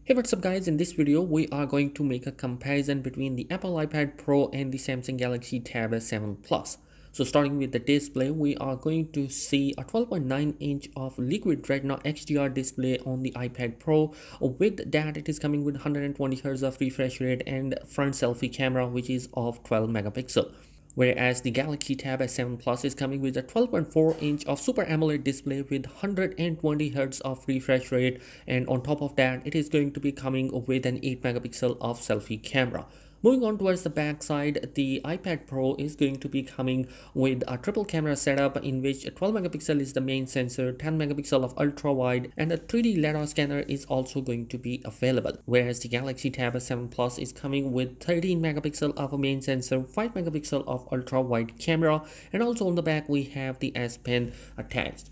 Hey, what's up guys? In this video we are going to make a comparison between the Apple iPad Pro and the Samsung Galaxy Tab S7 Plus. So starting with the display, we are going to see a 12.9-inch of liquid retina XDR display on the iPad Pro. With that, it is coming with 120 Hz of refresh rate and front selfie camera, which is of 12 megapixel. Whereas the Galaxy Tab S7 Plus is coming with a 12.4-inch of Super AMOLED display with 120 Hz of refresh rate, and on top of that it is going to be coming with an 8 megapixel of selfie camera. Moving on towards the back side, the iPad Pro is going to be coming with a triple camera setup in which 12 megapixel is the main sensor, 10 megapixel of ultra wide, and a 3D LiDAR scanner is also going to be available. Whereas the Galaxy Tab S7 Plus is coming with 13 megapixel of a main sensor, 5 megapixel of ultra wide camera, and also on the back we have the S Pen attached.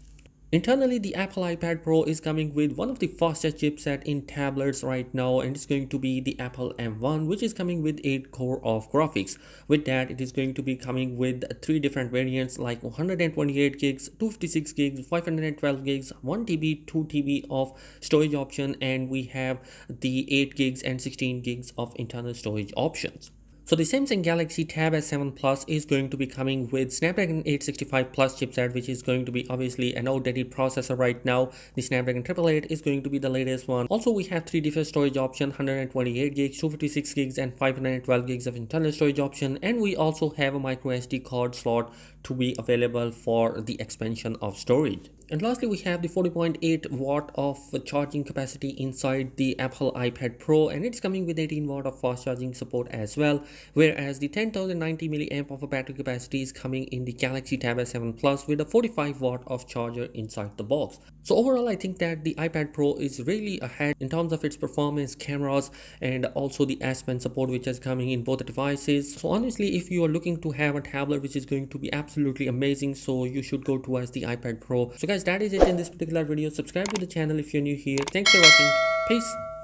Internally, the Apple iPad Pro is coming with one of the fastest chipset in tablets right now, and it's going to be the Apple M1, which is coming with 8 core of graphics. With that, it is going to be coming with 3 different variants like 128 gigs, 256 gigs, 512 gigs, 1 TB, 2 TB of storage option, and we have the 8 gigs and 16 gigs of internal storage options. So the Samsung Galaxy Tab S7 Plus is going to be coming with Snapdragon 865 Plus chipset, which is going to be obviously an outdated processor right now. The Snapdragon 888 is going to be the latest one. Also, we have 3 different storage option, 128 gigs, 256 gigs, and 512 gigs of internal storage option. And we also have a micro SD card slot to be available for the expansion of storage. And lastly, we have the 40.8 watt of charging capacity inside the Apple iPad Pro, and it's coming with 18 watt of fast charging support as well. Whereas the 10,090 milliamp of a battery capacity is coming in the Galaxy Tab S7 Plus with a 45 watt of charger inside the box. So overall, I think that the iPad Pro is really ahead in terms of its performance, cameras, and also the S Pen support, which is coming in both devices. So honestly, if you are looking to have a tablet which is going to be absolutely amazing, so you should go towards the iPad Pro. So guys, that is it in this particular video. Subscribe to the channel if you're new here. Thanks for watching. Peace.